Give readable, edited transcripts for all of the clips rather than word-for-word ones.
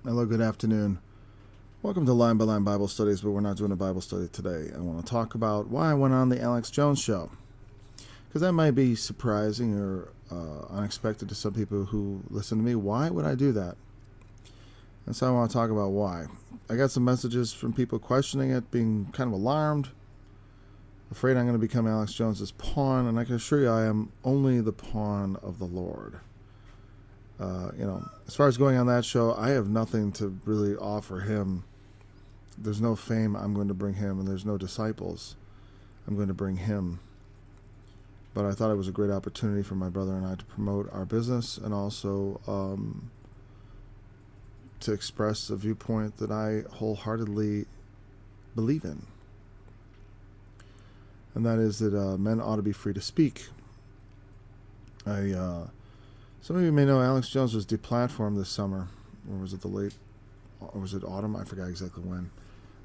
Hello, good afternoon. Welcome to Line by Line Bible Studies, but we're not doing a Bible study today. I want to talk about why I went on the Alex Jones show, because that might be surprising or unexpected to some people who listen to me. Why would I do that? And so I want to talk about why. I got some messages from people questioning it, being kind of alarmed, afraid I'm going to become Alex Jones's pawn, and I can assure you I am only the pawn of the Lord. As far as going on that show, I have nothing to really offer him. There's no fame I'm going to bring him, and there's no disciples I'm going to bring him. But I thought it was a great opportunity for my brother and I to promote our business and also to express a viewpoint that I wholeheartedly believe in. And that is that men ought to be free to speak. Some of you may know Alex Jones was deplatformed this summer, or was it or was it autumn? I forgot exactly when.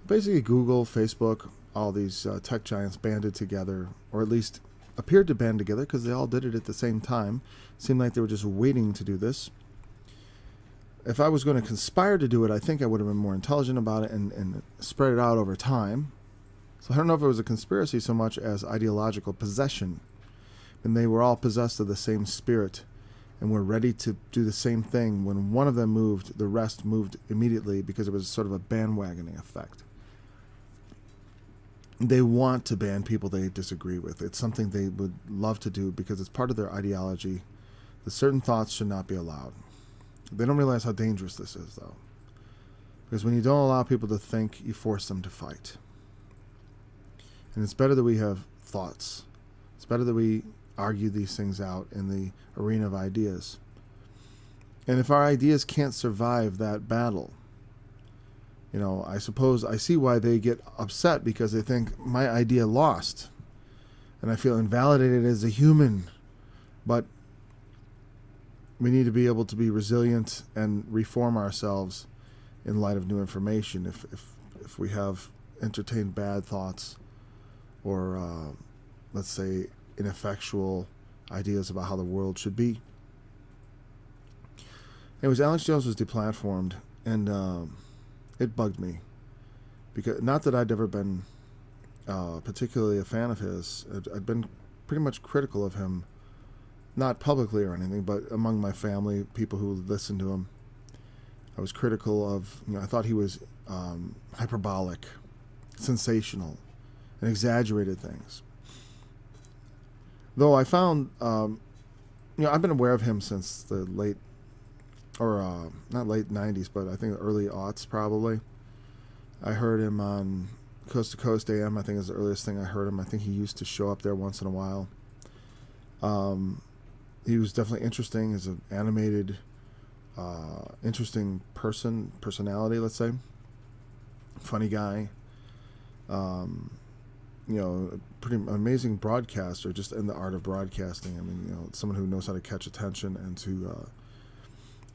Basically, Google, Facebook, all these tech giants banded together, or at least appeared to band together because they all did it at the same time. It seemed like they were just waiting to do this. If I was going to conspire to do it, I think I would have been more intelligent about it and spread it out over time. So I don't know if it was a conspiracy so much as ideological possession. And they were all possessed of the same spirit and were ready to do the same thing. When one of them moved, the rest moved immediately because it was sort of a bandwagoning effect. They want to ban people they disagree with. It's something they would love to do because it's part of their ideology that certain thoughts should not be allowed. They don't realize how dangerous this is, though. Because when you don't allow people to think, you force them to fight. And it's better that we have thoughts. It's better that we argue these things out in the arena of ideas. And if our ideas can't survive that battle, I suppose I see why they get upset, because they think my idea lost and I feel invalidated as a human. But we need to be able to be resilient and reform ourselves in light of new information. If we have entertained bad thoughts or let's say ineffectual ideas about how the world should be. Anyways, Alex Jones was deplatformed, and it bugged me, because not that I'd ever been particularly a fan of his. I'd been pretty much critical of him, not publicly or anything, but among my family, people who listened to him. I was critical of, I thought he was hyperbolic, sensational, and exaggerated things. Though I found, I've been aware of him since the not late 90s, but I think the early aughts probably. I heard him on Coast to Coast AM, I think is the earliest thing I heard him. I think he used to show up there once in a while. He was definitely interesting as an animated, interesting personality, let's say. Funny guy. Pretty amazing broadcaster, just in the art of broadcasting. I mean, someone who knows how to catch attention and to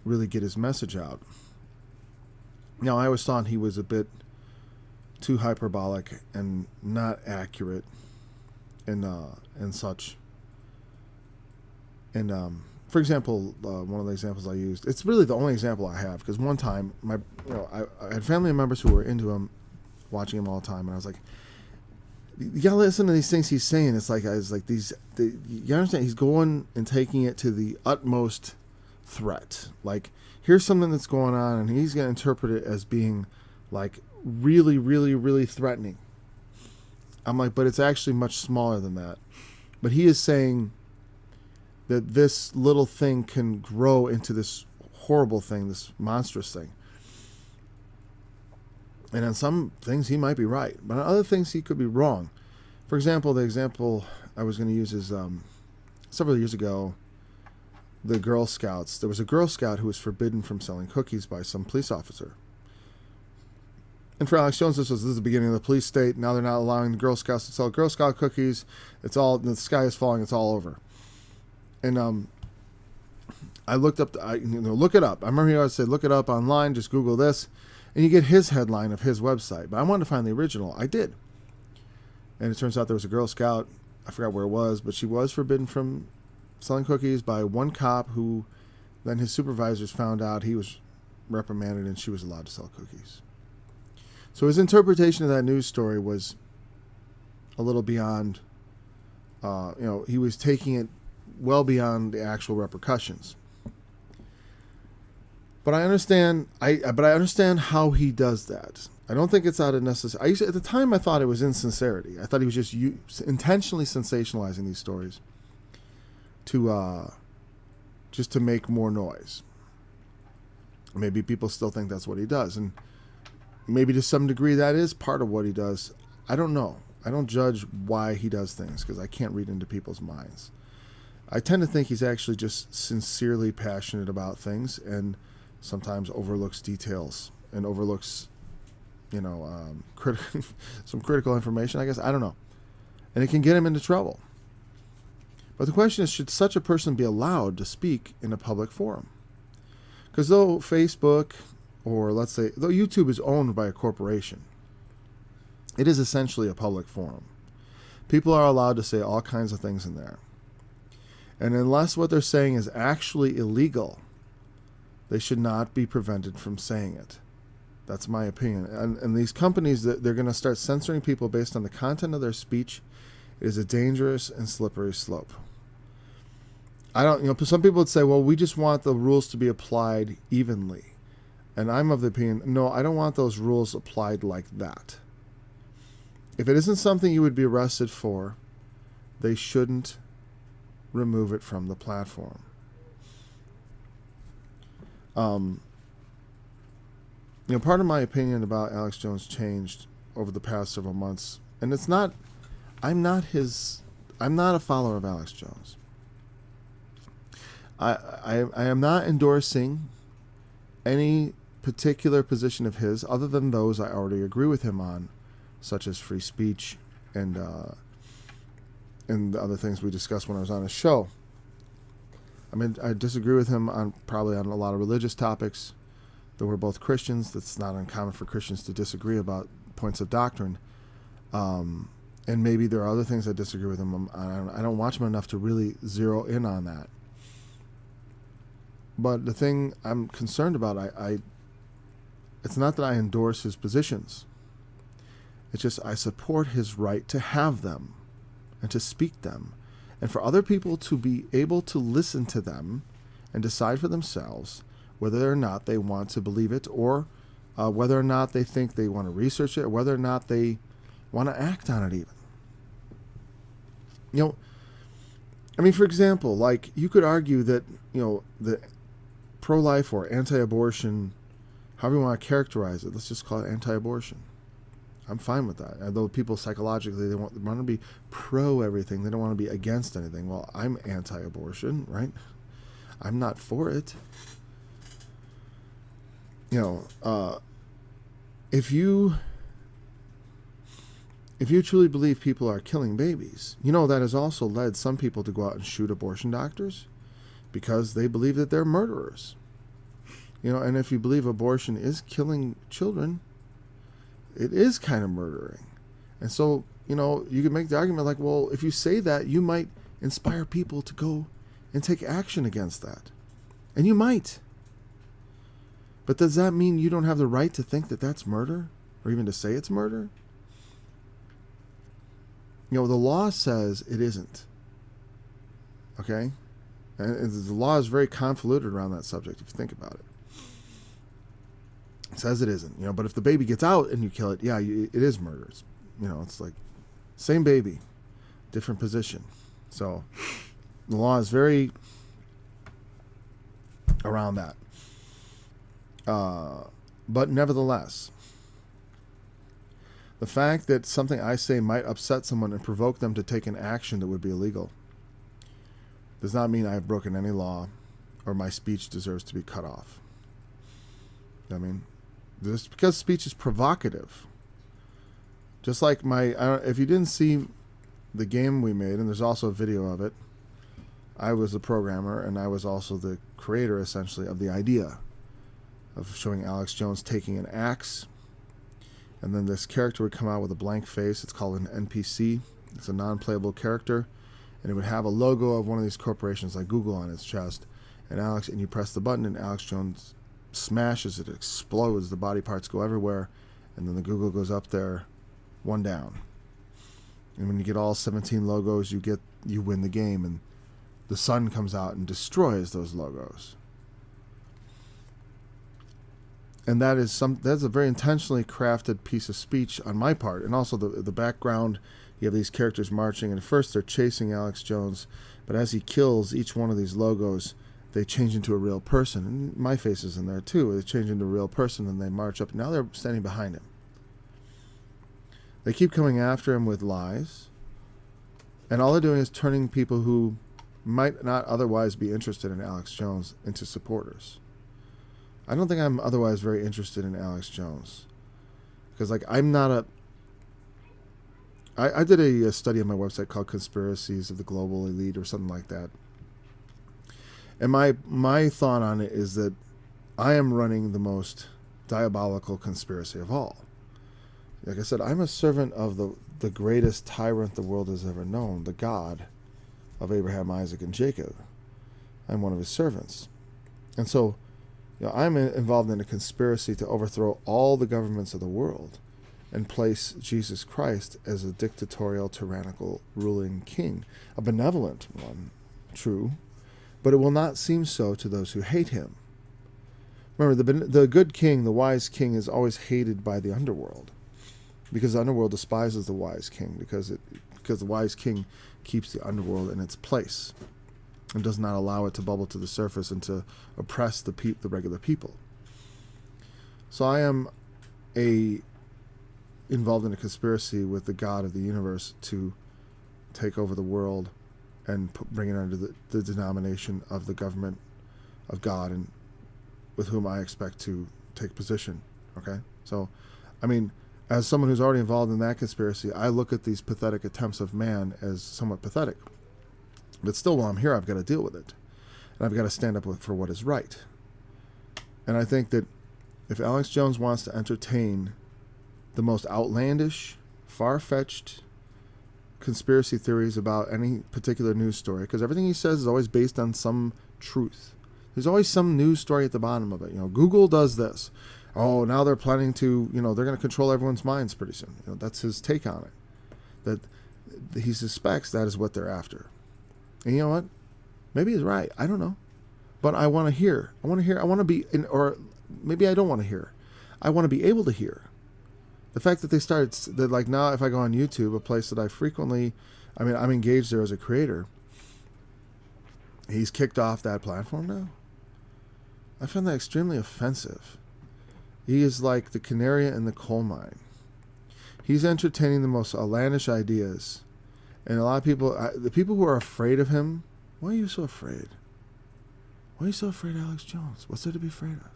really get his message out. Now, I always thought he was a bit too hyperbolic and not accurate and such. And for example, one of the examples I used, it's really the only example I have, because one time I had family members who were into him, watching him all the time, and I was like, you gotta listen to these things he's saying. It's like, you understand, he's going and taking it to the utmost threat. Like, here's something that's going on, and he's gonna interpret it as being like really, really, really threatening. I'm like, but it's actually much smaller than that. But he is saying that this little thing can grow into this horrible thing, this monstrous thing. And on some things he might be right, but on other things he could be wrong. For example, the example I was going to use is several years ago, the Girl Scouts. There was a Girl Scout who was forbidden from selling cookies by some police officer. And for Alex Jones, this is the beginning of the police state. Now they're not allowing the Girl Scouts to sell Girl Scout cookies. The sky is falling. It's all over. And I looked up, look it up. I remember he always said, look it up online, just Google this. And you get his headline of his website. But I wanted to find the original. I did. And it turns out there was a Girl Scout. I forgot where it was, but she was forbidden from selling cookies by one cop who then his supervisors found out he was reprimanded and she was allowed to sell cookies. So his interpretation of that news story was a little beyond, he was taking it well beyond the actual repercussions. But I understand. I understand how he does that. I don't think it's out of necessity. At the time, I thought it was insincerity. I thought he was just intentionally sensationalizing these stories to just to make more noise. Maybe people still think that's what he does, and maybe to some degree that is part of what he does. I don't know. I don't judge why he does things because I can't read into people's minds. I tend to think he's actually just sincerely passionate about things and sometimes overlooks details and overlooks, some critical information, I guess. I don't know. And it can get him into trouble. But the question is, should such a person be allowed to speak in a public forum? Because though Facebook, or let's say, though YouTube is owned by a corporation, it is essentially a public forum. People are allowed to say all kinds of things in there. And unless what they're saying is actually illegal, they should not be prevented from saying it. That's my opinion. And these companies, they're going to start censoring people based on the content of their speech. It is a dangerous and slippery slope. Some people would say, well, we just want the rules to be applied evenly. And I'm of the opinion, no, I don't want those rules applied like that. If it isn't something you would be arrested for, they shouldn't remove it from the platform. Part of my opinion about Alex Jones changed over the past several months, and I'm not a follower of Alex Jones. I am not endorsing any particular position of his other than those I already agree with him on, such as free speech and the other things we discussed when I was on his show. I disagree with him probably on a lot of religious topics. Though we're both Christians, that's not uncommon for Christians to disagree about points of doctrine. And maybe there are other things I disagree with him on. I don't watch him enough to really zero in on that. But the thing I'm concerned about, it's not that I endorse his positions. It's just I support his right to have them and to speak them, and for other people to be able to listen to them and decide for themselves whether or not they want to believe it, or whether or not they think they want to research it, or whether or not they want to act on it even. For example, like you could argue that, the pro-life or anti-abortion, however you want to characterize it, let's just call it anti-abortion. I'm fine with that. Although people psychologically, they want to be pro everything. They don't want to be against anything. Well, I'm anti-abortion, right? I'm not for it. If you truly believe people are killing babies, that has also led some people to go out and shoot abortion doctors because they believe that they're murderers. And if you believe abortion is killing children, it is kind of murdering. And so, you could make the argument like, well, if you say that, you might inspire people to go and take action against that. And you might. But does that mean you don't have the right to think that that's murder? Or even to say it's murder? The law says it isn't. Okay? And the law is very convoluted around that subject, if you think about it. It says it isn't. But if the baby gets out and you kill it, yeah, it is murder. It's like, same baby, different position. So, the law is very around that. But nevertheless, the fact that something I say might upset someone and provoke them to take an action that would be illegal does not mean I have broken any law or my speech deserves to be cut off. Just because speech is provocative. Just like if you didn't see the game we made, and there's also a video of it, I was the programmer and I was also the creator, essentially, of the idea of showing Alex Jones taking an axe, and then this character would come out with a blank face. It's called an NPC. It's a non-playable character, and it would have a logo of one of these corporations like Google on its chest, and you press the button and Alex Jones smashes it, explodes, the body parts go everywhere, and then the Google goes up there, one down. And when you get all 17 logos, you win the game, and the sun comes out and destroys those logos. And that's a very intentionally crafted piece of speech on my part. And also the background, you have these characters marching, and first they're chasing Alex Jones, but as he kills each one of these logos, they change into a real person. And my face is in there too. They change into a real person, and they march up. Now they're standing behind him. They keep coming after him with lies, and all they're doing is turning people who might not otherwise be interested in Alex Jones into supporters. I don't think I'm otherwise very interested in Alex Jones, because I'm not a... I did a study on my website called Conspiracies of the Global Elite or something like that. And my thought on it is that I am running the most diabolical conspiracy of all. Like I said, I'm a servant of the greatest tyrant the world has ever known, the God of Abraham, Isaac, and Jacob. I'm one of his servants. And so, I'm involved in a conspiracy to overthrow all the governments of the world and place Jesus Christ as a dictatorial, tyrannical, ruling king. A benevolent one, true, but it will not seem so to those who hate him. Remember, the good king, the wise king, is always hated by the underworld, because the underworld despises the wise king, because the wise king keeps the underworld in its place and does not allow it to bubble to the surface and to oppress the regular people. So I am involved in a conspiracy with the God of the universe to take over the world and bring it under the denomination of the government of God, and with whom I expect to take position. Okay? So, as someone who's already involved in that conspiracy, I look at these pathetic attempts of man as somewhat pathetic. But still, while I'm here, I've got to deal with it. And I've got to stand up for what is right. And I think that if Alex Jones wants to entertain the most outlandish, far-fetched conspiracy theories about any particular news story, because everything he says is always based on some truth. There's always some news story at the bottom of it. Google does this. Oh, now they're planning to, they're going to control everyone's minds pretty soon. That's his take on it. That he suspects that is what they're after. And you know what? Maybe he's right. I don't know. But I want to hear. I want to be in, or maybe I don't want to hear. I want to be able to hear. The fact that they started, that now if I go on YouTube, a place that I frequently, I'm engaged there as a creator, he's kicked off that platform now. I find that extremely offensive. He is like the canary in the coal mine. He's entertaining the most outlandish ideas. And a lot of people, the people who are afraid of him, why are you so afraid? Why are you so afraid of Alex Jones? What's there to be afraid of?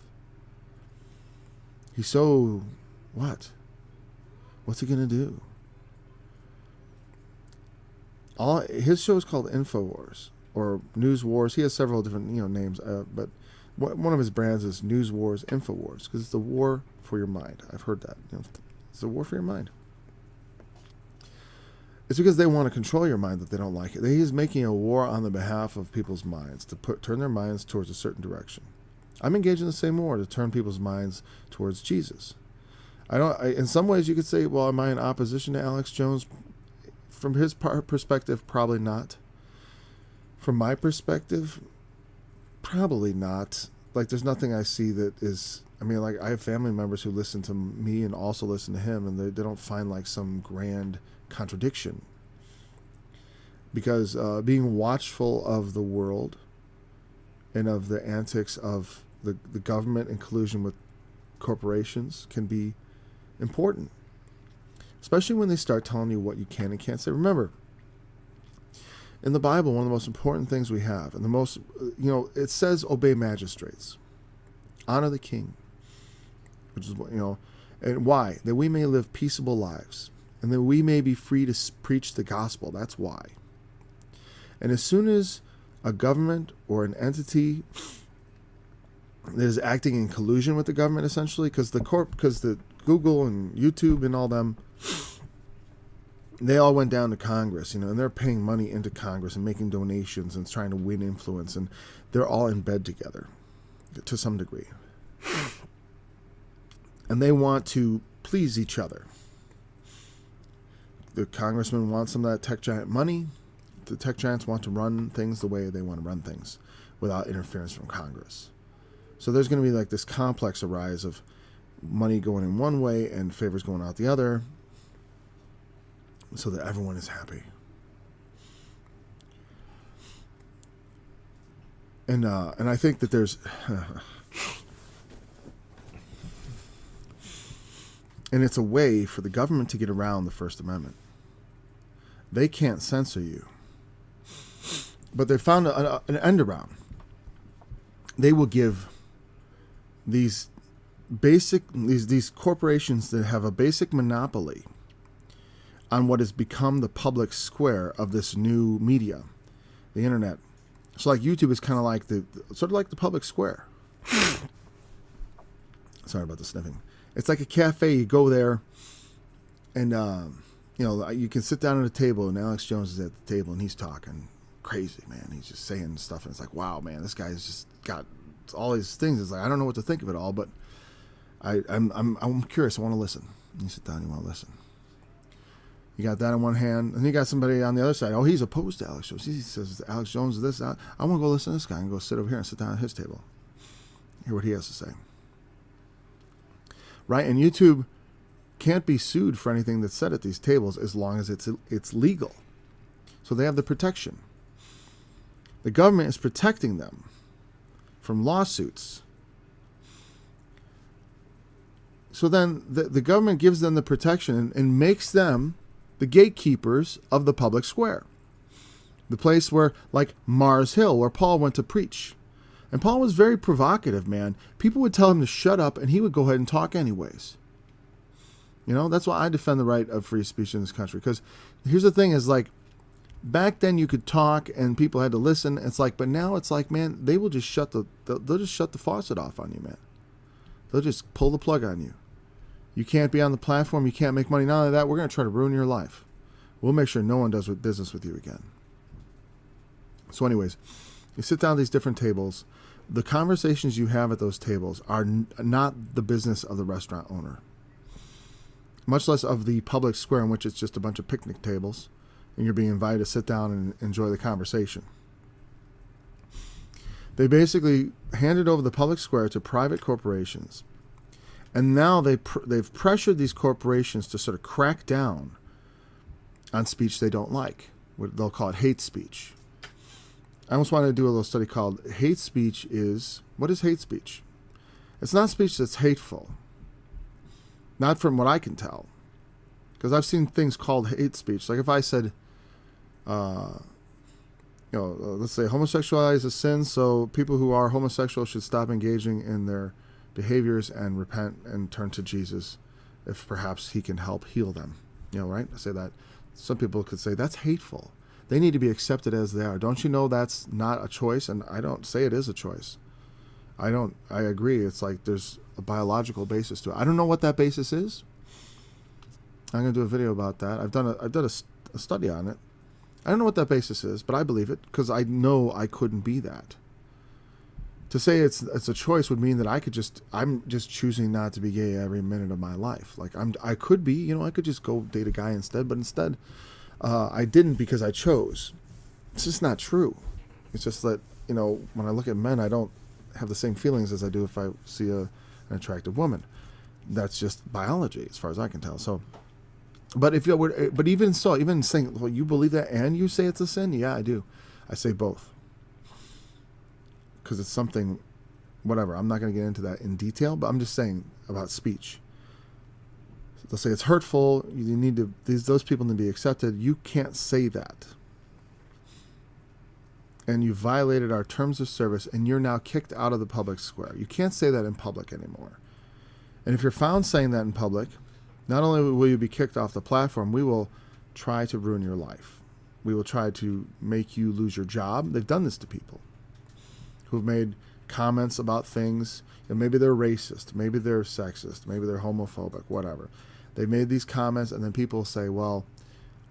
He's so, what? What's he going to do? His show is called InfoWars, or News Wars. He has several different names, but one of his brands is News Wars, InfoWars, because it's the war for your mind. I've heard that. It's a war for your mind. It's because they want to control your mind that they don't like it. He's making a war on the behalf of people's minds, to turn their minds towards a certain direction. I'm engaged in the same war to turn people's minds towards Jesus. In some ways you could say, well, am I in opposition to Alex Jones? From his perspective, probably not. From my perspective, probably not. There's nothing I see that is... I have family members who listen to me and also listen to him, and they don't find some grand contradiction. Because being watchful of the world and of the antics of the government in collusion with corporations can be important. Especially when they start telling you what you can and can't say. Remember, in the Bible, one of the most important things we have, and the most, it says obey magistrates. Honor the king. Which is, and why? That we may live peaceable lives. And that we may be free to preach the gospel. That's why. And as soon as a government or an entity that is acting in collusion with the government, essentially, because the Google and YouTube and all them, they all went down to Congress, and they're paying money into Congress and making donations and trying to win influence, and they're all in bed together to some degree. and they want to please each other. The congressman wants some of that tech giant money. The tech giants want to run things the way they want to run things without interference from Congress. So there's going to be like this complex arise of money going in one way and favors going out the other, so that everyone is happy. And I think that there's and it's a way for the government to get around the First Amendment. They can't censor you, but they found an end around. They will give these corporations that have a basic monopoly on what has become the public square of this new media, the internet. So like YouTube is kind of like the public square. Sorry about the sniffing. It's like a cafe. You go there, and you can sit down at a table, and Alex Jones is at the table, and he's talking crazy, man. He's just saying stuff, and it's like, wow, man, this guy's just got all these things. It's like, I don't know what to think of it all, but I'm curious. I want to listen. And you sit down, you want to listen. You got that in one hand, and you got somebody on the other side. Oh, he's opposed to Alex Jones. He says Alex Jones is this. I want to go listen to this guy and go sit over here and sit down at his table. Hear what he has to say. Right? And YouTube can't be sued for anything that's said at these tables as long as it's legal. So they have the protection. The government is protecting them from lawsuits. So then the government gives them the protection and makes them the gatekeepers of the public square. The place where, like Mars Hill, where Paul went to preach. And Paul was very provocative, man. People would tell him to shut up, and he would go ahead and talk anyways. That's why I defend the right of free speech in this country. Because here's the thing is, like, back then you could talk and people had to listen. It's like, but now it's like, man, they will just they'll just shut the faucet off on you, man. They'll just pull the plug on you. You can't be on the platform. You can't make money. Not only that, we're going to try to ruin your life. We'll make sure no one does business with you again. So anyways, you sit down at these different tables. The conversations you have at those tables are not the business of the restaurant owner, much less of the public square in which it's just a bunch of picnic tables and you're being invited to sit down and enjoy the conversation. They basically handed over the public square to private corporations. And now they've pressured these corporations to sort of crack down on speech they don't like. They'll call it hate speech. I almost wanted to do a little study called Hate Speech is... What is hate speech? It's not speech that's hateful. Not from what I can tell. Because I've seen things called hate speech. Like if I said, let's say homosexuality is a sin, so people who are homosexual should stop engaging in their behaviors and repent and turn to Jesus if perhaps he can help heal them. Right? I say that. Some people could say that's hateful. They need to be accepted as they are. Don't you know that's not a choice? And I don't say it is a choice. I agree. It's like there's a biological basis to it. I don't know what that basis is. I'm going to do a video about that. I've done a study on it. I don't know what that basis is, but I believe it because I know I couldn't be that. To say it's a choice would mean that I'm just choosing not to be gay every minute of my life. Like I could be, I could just go date a guy instead, but instead I didn't because I chose. It's just not true. It's just that, when I look at men, I don't have the same feelings as I do if I see an attractive woman. That's just biology as far as I can tell. So, but even saying, well, you believe that and you say it's a sin? Yeah, I do. I say both. Because it's something, whatever. I'm not going to get into that in detail, but I'm just saying about speech. They'll say it's hurtful. You need to; those people need to be accepted. You can't say that, and you violated our terms of service, and you're now kicked out of the public square. You can't say that in public anymore. And if you're found saying that in public, not only will you be kicked off the platform, we will try to ruin your life. We will try to make you lose your job. They've done this to people who've made comments about things, and maybe they're racist, maybe they're sexist, maybe they're homophobic, whatever. They made these comments, and then people say, well,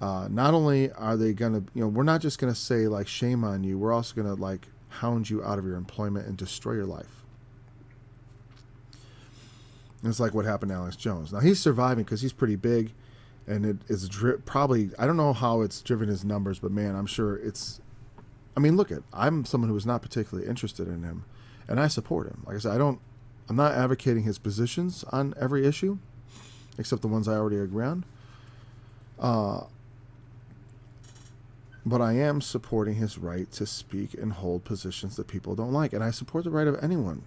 not only are they going to, we're not just going to say, like, shame on you, we're also going to, like, hound you out of your employment and destroy your life. It's like what happened to Alex Jones. Now he's surviving because he's pretty big, and it is probably, I don't know how it's driven his numbers, but man, I'm sure it's. I mean, I'm someone who is not particularly interested in him, and I support him. Like I said, I'm not advocating his positions on every issue, except the ones I already agree on. But I am supporting his right to speak and hold positions that people don't like, and I support the right of anyone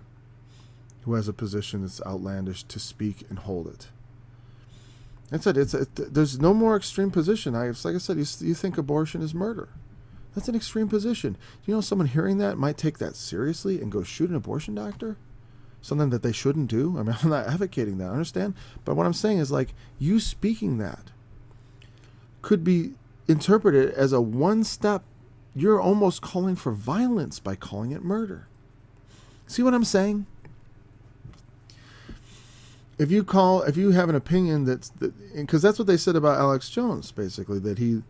who has a position that's outlandish to speak and hold it. That's it. There's no more extreme position. Like I said, you think abortion is murder. That's an extreme position. You know, someone hearing that might take that seriously and go shoot an abortion doctor? Something that they shouldn't do? I mean, I'm not advocating that, I understand? But what I'm saying is, like, you speaking that could be interpreted as a one-step. You're almost calling for violence by calling it murder. See what I'm saying? If you have an opinion because that's what they said about Alex Jones, basically, that he,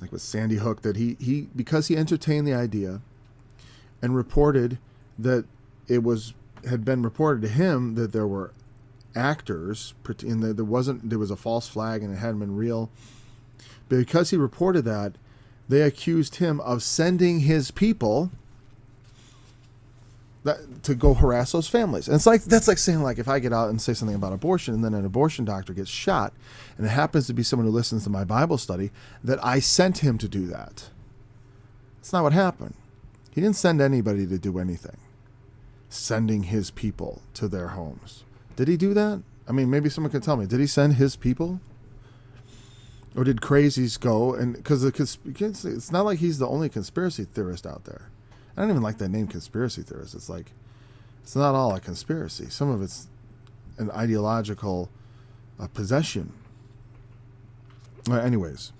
like with Sandy Hook, that he because he entertained the idea and reported that had been reported to him that there were actors, and there was a false flag and it hadn't been real. But because he reported that, they accused him of sending his people to go harass those families. And that's like saying, like, if I get out and say something about abortion and then an abortion doctor gets shot and it happens to be someone who listens to my Bible study, that I sent him to do that. That's not what happened. He didn't send anybody to do anything. Sending his people to their homes. Did he do that? I mean, maybe someone can tell me. Did he send his people? Or did crazies go? And because it's not like he's the only conspiracy theorist out there. I don't even like that name, conspiracy theorist. It's like, it's not all a conspiracy. Some of it's an ideological possession. Anyways.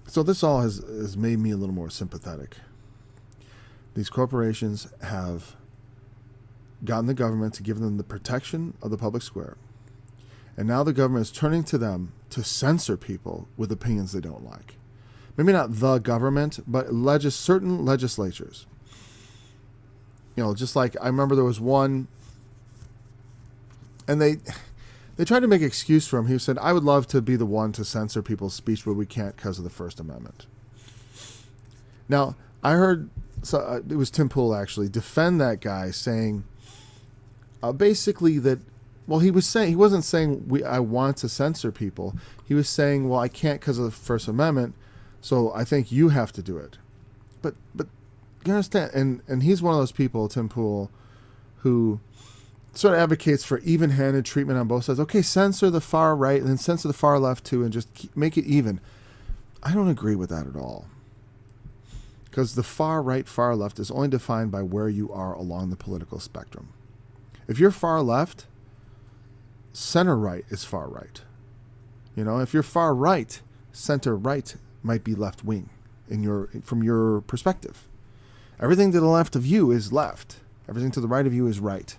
So this all has made me a little more sympathetic. These corporations have gotten the government to give them the protection of the public square. And now the government is turning to them to censor people with opinions they don't like. Maybe not the government, but certain legislatures. You know, just like I remember there was one, and they tried to make an excuse for him. He said, I would love to be the one to censor people's speech, but we can't because of the First Amendment. Now, I heard, it was Tim Pool actually, defend that guy, saying basically that, well, he wasn't saying I want to censor people. He was saying, well, I can't because of the First Amendment, so I think you have to do it. But you understand, and he's one of those people, Tim Pool, who sort of advocates for even-handed treatment on both sides. Okay, censor the far right and then censor the far left too, and just make it even. I don't agree with that at all. Because the far right, far left is only defined by where you are along the political spectrum. If you're far left, center right is far right. You know, if you're far right, center right might be left wing from your perspective. Everything to the left of you is left. Everything to the right of you is right.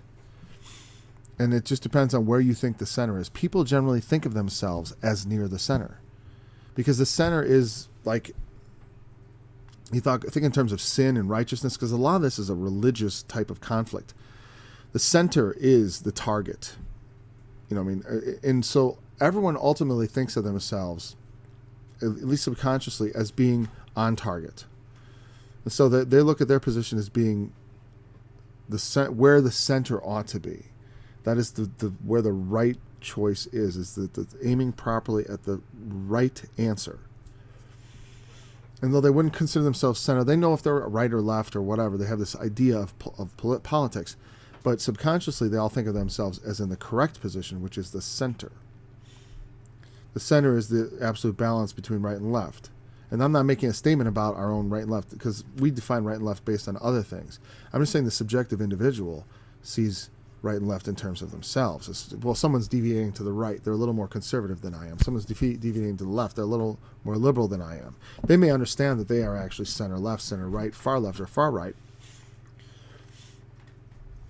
And it just depends on where you think the center is. People generally think of themselves as near the center, because the center is like, think in terms of sin and righteousness, because a lot of this is a religious type of conflict. The center is the target. You know what I mean? And so everyone ultimately thinks of themselves, at least subconsciously, as being on target. And so they look at their position as being where the center ought to be. That is where the right choice is the aiming properly at the right answer. And though they wouldn't consider themselves center, they know if they're right or left or whatever. They have this idea of politics. But subconsciously, they all think of themselves as in the correct position, which is the center. The center is the absolute balance between right and left. And I'm not making a statement about our own right and left, because we define right and left based on other things. I'm just saying the subjective individual sees right and left in terms of themselves. Well, someone's deviating to the right, they're a little more conservative than I am. Someone's deviating to the left, they're a little more liberal than I am. They may understand that they are actually center left, center right, far left, or far right.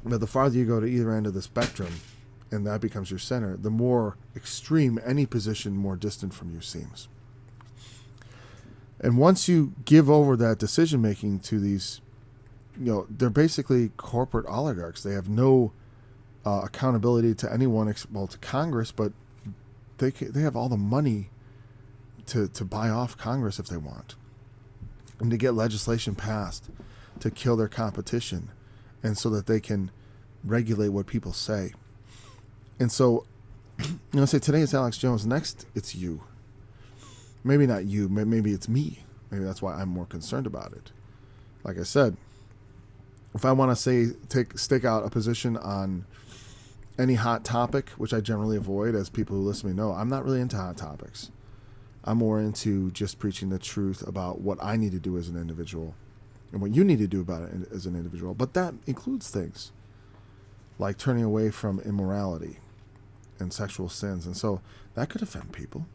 But the farther you go to either end of the spectrum, and that becomes your center, the more extreme any position, more distant from you seems. And once you give over that decision-making to these, they're basically corporate oligarchs. They have no accountability to anyone, well, to Congress, but they have all the money to buy off Congress if they want, and to get legislation passed to kill their competition, and so that they can regulate what people say. And so, say today it's Alex Jones, next it's you. Maybe not you, maybe it's me. Maybe that's why I'm more concerned about it. Like I said, if I want to stake out a position on any hot topic, which I generally avoid, as people who listen to me know, I'm not really into hot topics. I'm more into just preaching the truth about what I need to do as an individual and what you need to do about it as an individual. But that includes things like turning away from immorality and sexual sins. And so that could offend people.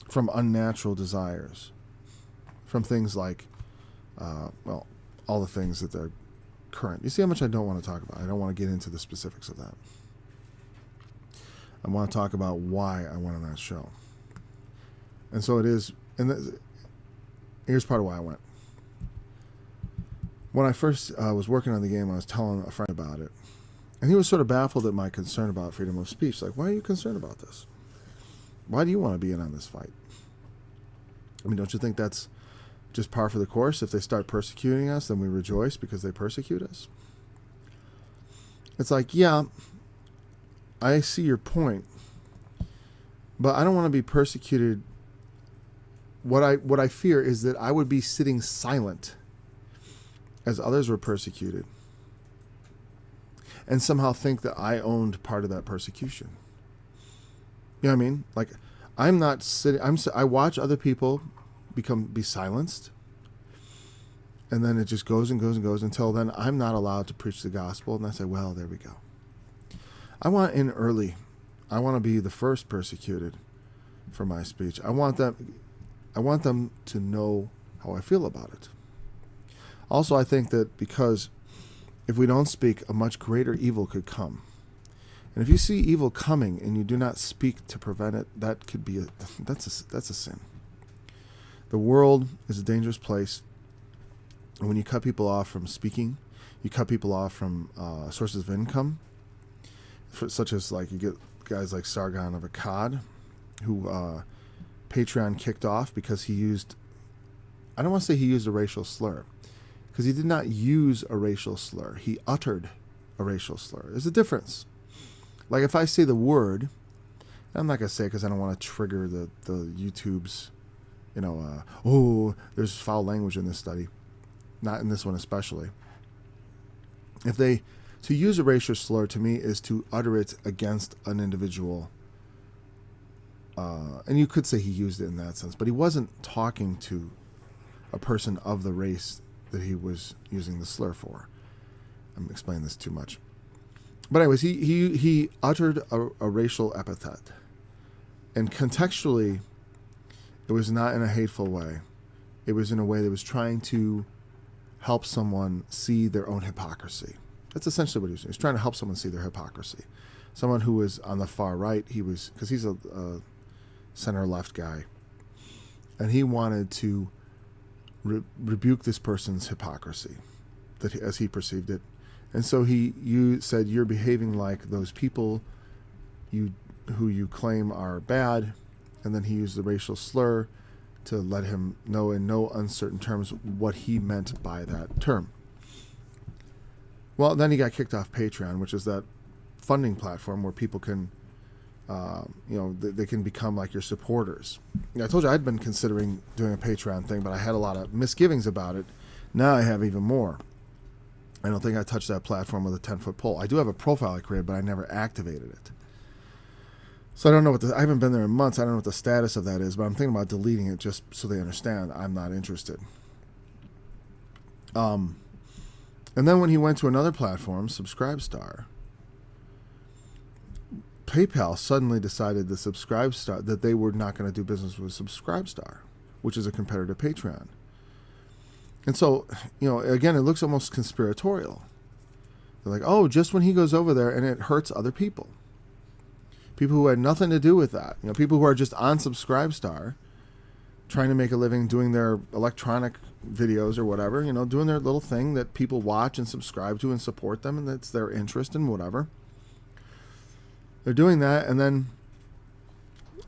From unnatural desires. From things like, all the things that they're current. You see how much I don't want to talk about. I don't want to get into the specifics of that. I want to talk about why I went on that show. And so it is, and here's part of why I went. When I first was working on the game, I was telling a friend about it. And he was sort of baffled at my concern about freedom of speech. Like, why are you concerned about this? Why do you want to be in on this fight? I mean, don't you think that's just par for the course? If they start persecuting us, then we rejoice because they persecute us. It's like, yeah, I see your point, but I don't want to be persecuted. What I fear is that I would be sitting silent as others were persecuted, and somehow think that I owned part of that persecution. You know what I mean? Like, I'm not sitting. I watch other people be silenced, and then it just goes and goes and goes until then I'm not allowed to preach the gospel, and I say, well, there we go. I want in early. I want to be the first persecuted for my speech. I want them to know how I feel about it. Also, I think that because if we don't speak, a much greater evil could come. And if you see evil coming and you do not speak to prevent it, that could be that's a sin. The world is a dangerous place. And when you cut people off from speaking, you cut people off from sources of income, such as like you get guys like Sargon of Akkad, who Patreon kicked off because he used, I don't want to say he used a racial slur, because he did not use a racial slur. He uttered a racial slur. There's a difference. Like if I say the word, I'm not going to say it because I don't want to trigger the YouTube's, there's foul language in this study. Not in this one especially. To use a racial slur to me is to utter it against an individual. And you could say he used it in that sense, but he wasn't talking to a person of the race that he was using the slur for. I'm explaining this too much. But anyways, he uttered a racial epithet. And contextually, it was not in a hateful way. It was in a way that was trying to help someone see their own hypocrisy. That's essentially what he was doing. He was trying to help someone see their hypocrisy. Someone who was on the far right, because he's a center-left guy, and he wanted to rebuke this person's hypocrisy, as he perceived it. And so you said, you're behaving like those people who you claim are bad, and then he used the racial slur to let him know in no uncertain terms what he meant by that term. Well, then he got kicked off Patreon, which is that funding platform where people can, they can become like your supporters. I told you I'd been considering doing a Patreon thing, but I had a lot of misgivings about it. Now I have even more. I don't think I touched that platform with a 10-foot pole. I do have a profile I created, but I never activated it. So I don't know I haven't been there in months. I don't know what the status of that is, but I'm thinking about deleting it just so they understand I'm not interested. And then when he went to another platform, Subscribestar, PayPal suddenly decided that they were not going to do business with Subscribestar, which is a competitor to Patreon. And so, again, it looks almost conspiratorial. They're like, oh, just when he goes over there and it hurts other people. People who had nothing to do with that. People who are just on Subscribestar trying to make a living doing their electronic videos or whatever, doing their little thing that people watch and subscribe to and support them, and that's their interest in whatever. They're doing that, and then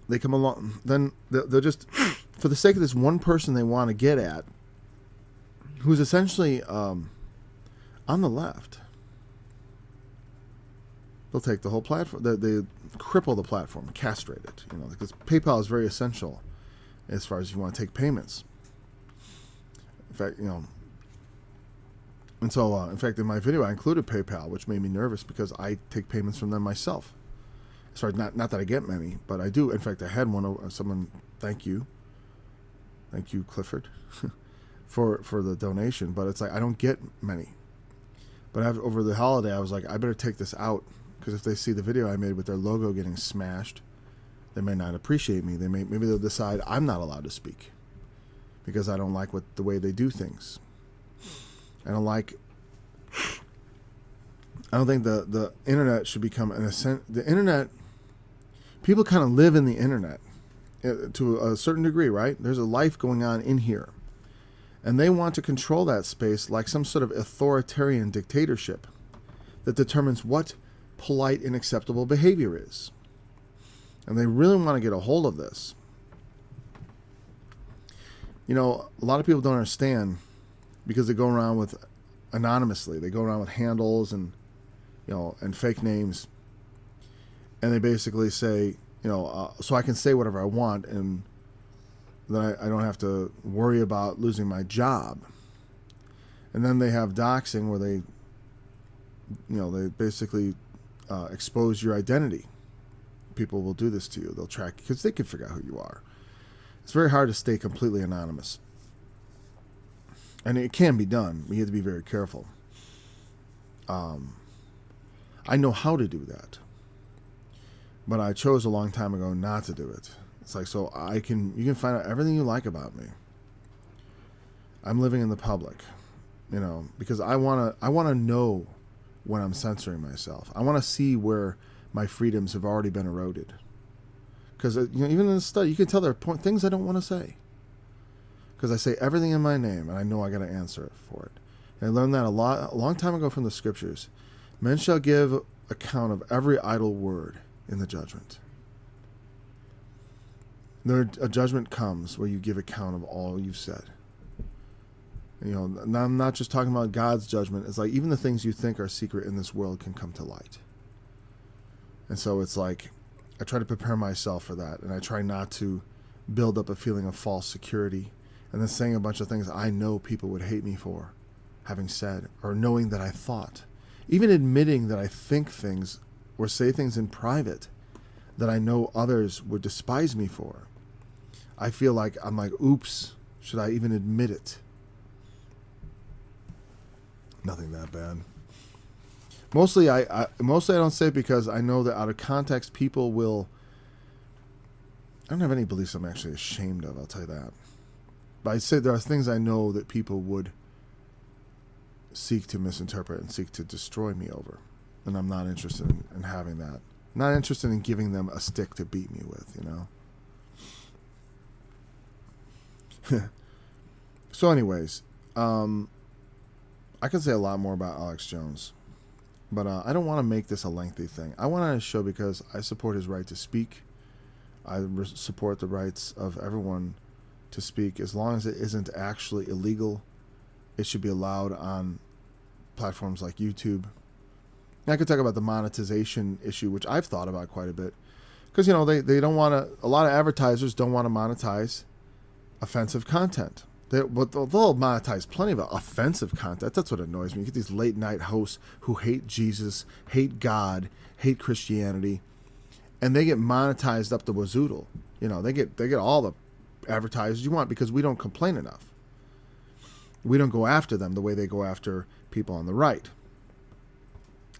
they come along, then they'll just, for the sake of this one person they want to get at, who's essentially on the left, they'll take the whole platform, they cripple the platform, castrate it, because PayPal is very essential as far as you want to take payments. In fact, and so, in fact, in my video, I included PayPal, which made me nervous because I take payments from them myself. As far as not that I get many, but I do. In fact, I had one. Someone, thank you, Clifford, for the donation. But it's like I don't get many. But over the holiday, I was like, I better take this out because if they see the video I made with their logo getting smashed, they may not appreciate me. Maybe they'll decide I'm not allowed to speak because I don't like the way they do things. I don't think the internet should become the internet. People kind of live in the internet to a certain degree, right? There's a life going on in here. And they want to control that space like some sort of authoritarian dictatorship that determines what polite and acceptable behavior is. And they really want to get a hold of this. A lot of people don't understand because they go around with anonymously. They go around with handles and fake names. And they basically say, so I can say whatever I want and then I don't have to worry about losing my job. And then they have doxing where they basically expose your identity. People will do this to you. They'll track you because they can figure out who you are. It's very hard to stay completely anonymous. And it can be done. You have to be very careful. I know how to do that. But I chose a long time ago not to do it. It's like, so you can find out everything you like about me. I'm living in the public, because I want to know when I'm censoring myself. I want to see where my freedoms have already been eroded. Because, even in the study, you can tell there are things I don't want to say. Because I say everything in my name, and I know I got to answer for it. And I learned that a long time ago from the scriptures. Men shall give account of every idle word in the judgment. A judgment comes where you give account of all you've said. And I'm not just talking about God's judgment. It's like even the things you think are secret in this world can come to light. And so it's like I try to prepare myself for that, and I try not to build up a feeling of false security and then saying a bunch of things I know people would hate me for having said, or knowing that I thought. Even admitting that I think things or say things in private that I know others would despise me for. I feel like I'm like, oops, should I even admit it? Nothing that bad. Mostly I don't say it because I know that out of context people will. I don't have any beliefs I'm actually ashamed of, I'll tell you that. But I say there are things I know that people would seek to misinterpret and seek to destroy me over. And I'm not interested in having that. Not interested in giving them a stick to beat me with, So anyways, I could say a lot more about Alex Jones. But I don't want to make this a lengthy thing. I want to show because I support his right to speak. I support the rights of everyone to speak. As long as it isn't actually illegal, it should be allowed on platforms like YouTube. And I could talk about the monetization issue, which I've thought about quite a bit. Because, they don't want to, a lot of advertisers don't want to monetize offensive content. They'll monetize plenty of offensive content. That's what annoys me. You get these late night hosts who hate Jesus, hate God, hate Christianity, and they get monetized up the wazoodle. They get all the advertisers you want because we don't complain enough. We don't go after them the way they go after people on the right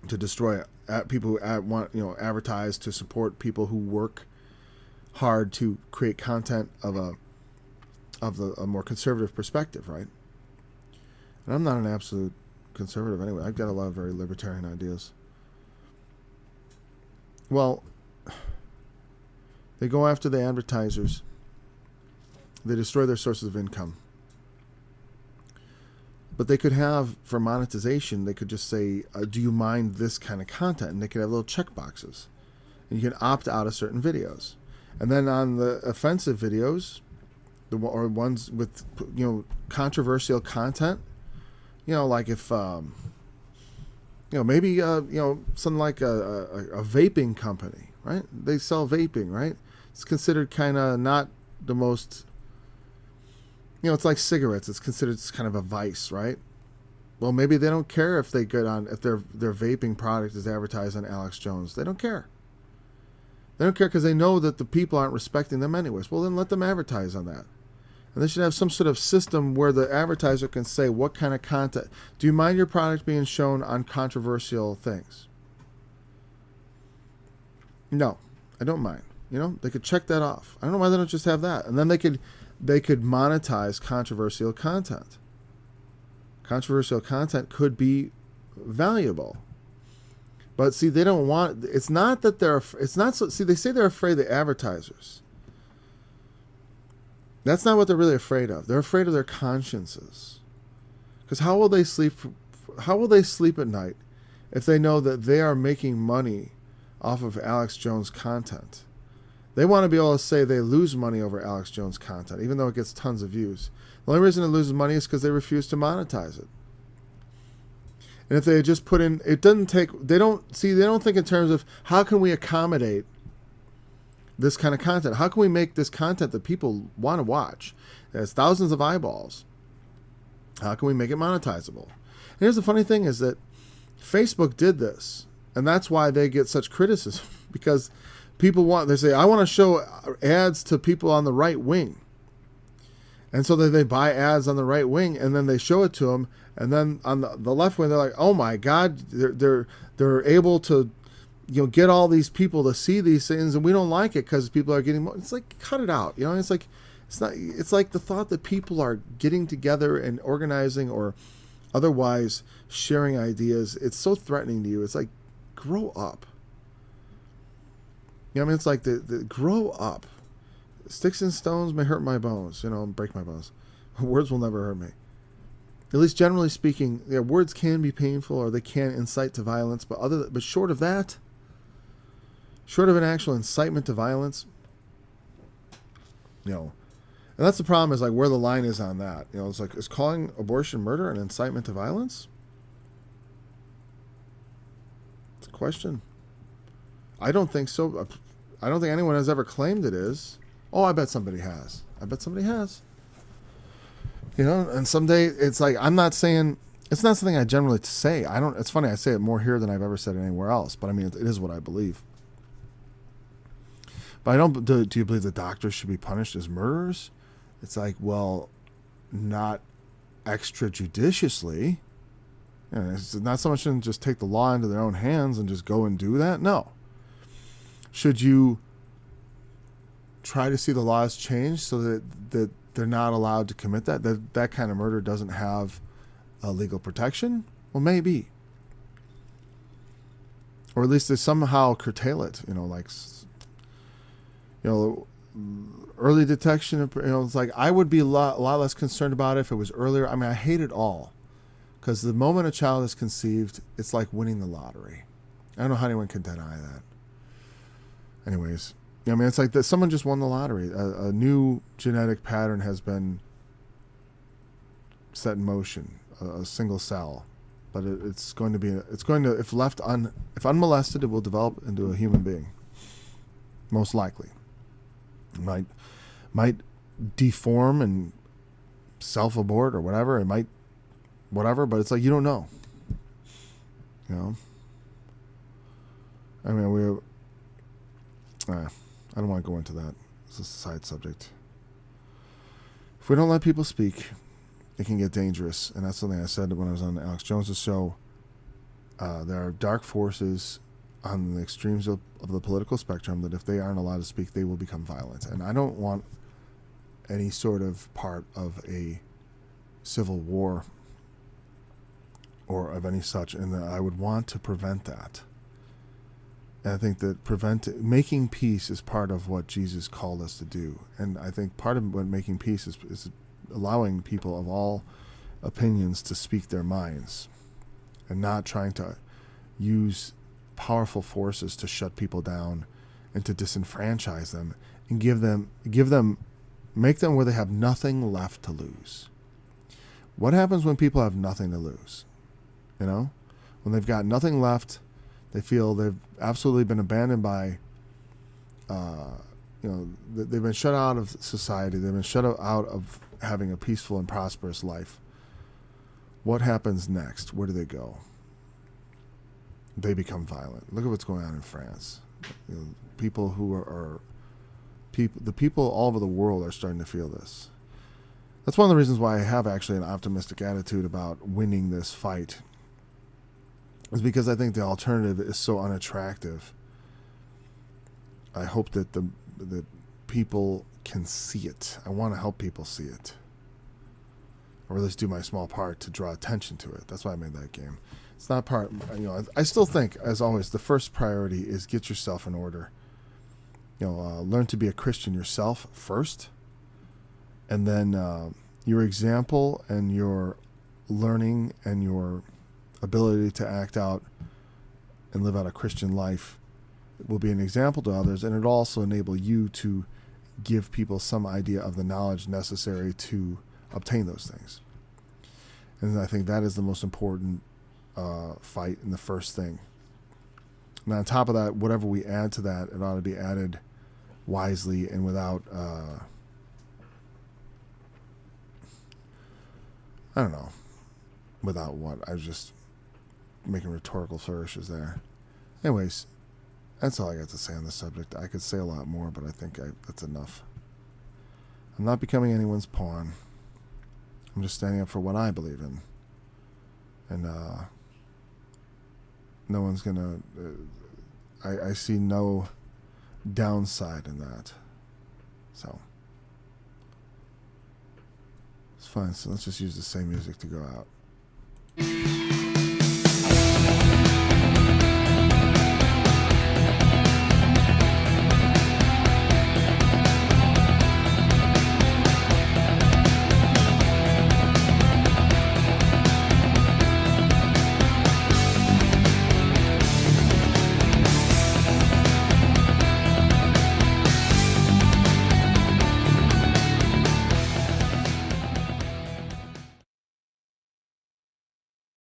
to destroy people who want advertise to support people who work hard to create content of a more conservative perspective, right? And I'm not an absolute conservative anyway. I've got a lot of very libertarian ideas. Well, they go after the advertisers They destroy their sources of income. But they could have, for monetization, they could just say, do you mind this kind of content? And they could have little check boxes. And you can opt out of certain videos. And then on the offensive videos, or ones with, controversial content, like if, maybe, something like a vaping company, right? They sell vaping, right? It's considered kind of not the most, it's like cigarettes. It's considered kind of a vice, right? Well, maybe they don't care if they get on, if their vaping product is advertised on Alex Jones. They don't care. They don't care because they know that the people aren't respecting them anyways. Well, then let them advertise on that. And they should have some sort of system where the advertiser can say what kind of content. Do you mind your product being shown on controversial things? No, I don't mind. They could check that off. I don't know why they don't just have that. And then they could monetize controversial content. Controversial content could be valuable. But see, they don't want, it's not that they say they're afraid of the advertisers. That's not what they're really afraid of. They're afraid of their consciences. Because how will they sleep at night if they know that they are making money off of Alex Jones content? They want to be able to say they lose money over Alex Jones content, even though it gets tons of views. The only reason it loses money is because they refuse to monetize it. And if they just put in, they don't think in terms of how can we accommodate this kind of content? How can we make this content that people want to watch? It has thousands of eyeballs. How can we make it monetizable? And here's the funny thing is that Facebook did this, and that's why they get such criticism, because they say, I want to show ads to people on the right wing. And so they buy ads on the right wing, and then they show it to them. And then on the left wing, they're like, "Oh my God, they're able to, get all these people to see these things, and we don't like it because people are getting more." It's like, cut it out, It's like, it's like the thought that people are getting together and organizing or otherwise sharing ideas. It's so threatening to you. It's like, grow up. It's like the grow up. Sticks and stones may hurt my bones, break my bones. Words will never hurt me. At least generally speaking, words can be painful or they can incite to violence, but short of that, short of an actual incitement to violence, and that's the problem, is like where the line is on that. It's like, is calling abortion murder an incitement to violence? It's a question. I don't think so. I don't think anyone has ever claimed it is. Oh, I bet somebody has. And someday it's like, I'm not saying, it's not something I generally say. It's funny, I say it more here than I've ever said it anywhere else, but I mean, it is what I believe. But do you believe that doctors should be punished as murderers? It's like, well, not extrajudiciously. It's not so much just take the law into their own hands and just go and do that. No. Should you try to see the laws change so that they're not allowed to commit that kind of murder doesn't have a legal protection? Well, maybe. Or at least they somehow curtail it, early detection. It's like, I would be a lot less concerned about it if it was earlier. I mean, I hate it all, because the moment a child is conceived, it's like winning the lottery. I don't know how anyone can deny that. Anyways, it's like that someone just won the lottery. A new genetic pattern has been set in motion, a single cell, but it's going to, if unmolested, it will develop into a human being. Most likely, it might deform and self-abort or whatever. It might, whatever, but it's like, you don't know. I mean, I don't want to go into that. It's a side subject. If we don't let people speak, it can get dangerous. And that's something I said when I was on Alex Jones' show. There are dark forces on the extremes of the political spectrum that if they aren't allowed to speak, they will become violent. And I don't want any sort of part of a civil war or of any such, and I would want to prevent that. And I think that making peace is part of what Jesus called us to do. And I think part of what making peace is allowing people of all opinions to speak their minds and not trying to use powerful forces to shut people down and to disenfranchise them and make them where they have nothing left to lose. What happens when people have nothing to lose? You know, when they've got nothing left, they feel they've absolutely been abandoned by, they've been shut out of society. They've been shut out of having a peaceful and prosperous life. What happens next? Where do they go? They become violent. Look at what's going on in France. You know, people who the people all over the world are starting to feel this. That's one of the reasons why I have actually an optimistic attitude about winning this fight. Is because I think the alternative is so unattractive. I hope that the people can see it. I want to help people see it, or at least do my small part to draw attention to it. That's why I made that game. It's not part. I still think, as always, the first priority is get yourself in order. Learn to be a Christian yourself first, and then your example and your learning and your ability to act out and live out a Christian life will be an example to others, and it'll also enable you to give people some idea of the knowledge necessary to obtain those things. And I think that is the most important fight and the first thing. And on top of that, whatever we add to that, it ought to be added wisely and without without what? I was just making rhetorical flourishes there. Anyways, that's all I got to say on this subject. I could say a lot more, but I think that's enough. I'm not becoming anyone's pawn. I'm just standing up for what I believe in. And no one's going to... I see no downside in that. So... it's fine. So let's just use the same music to go out.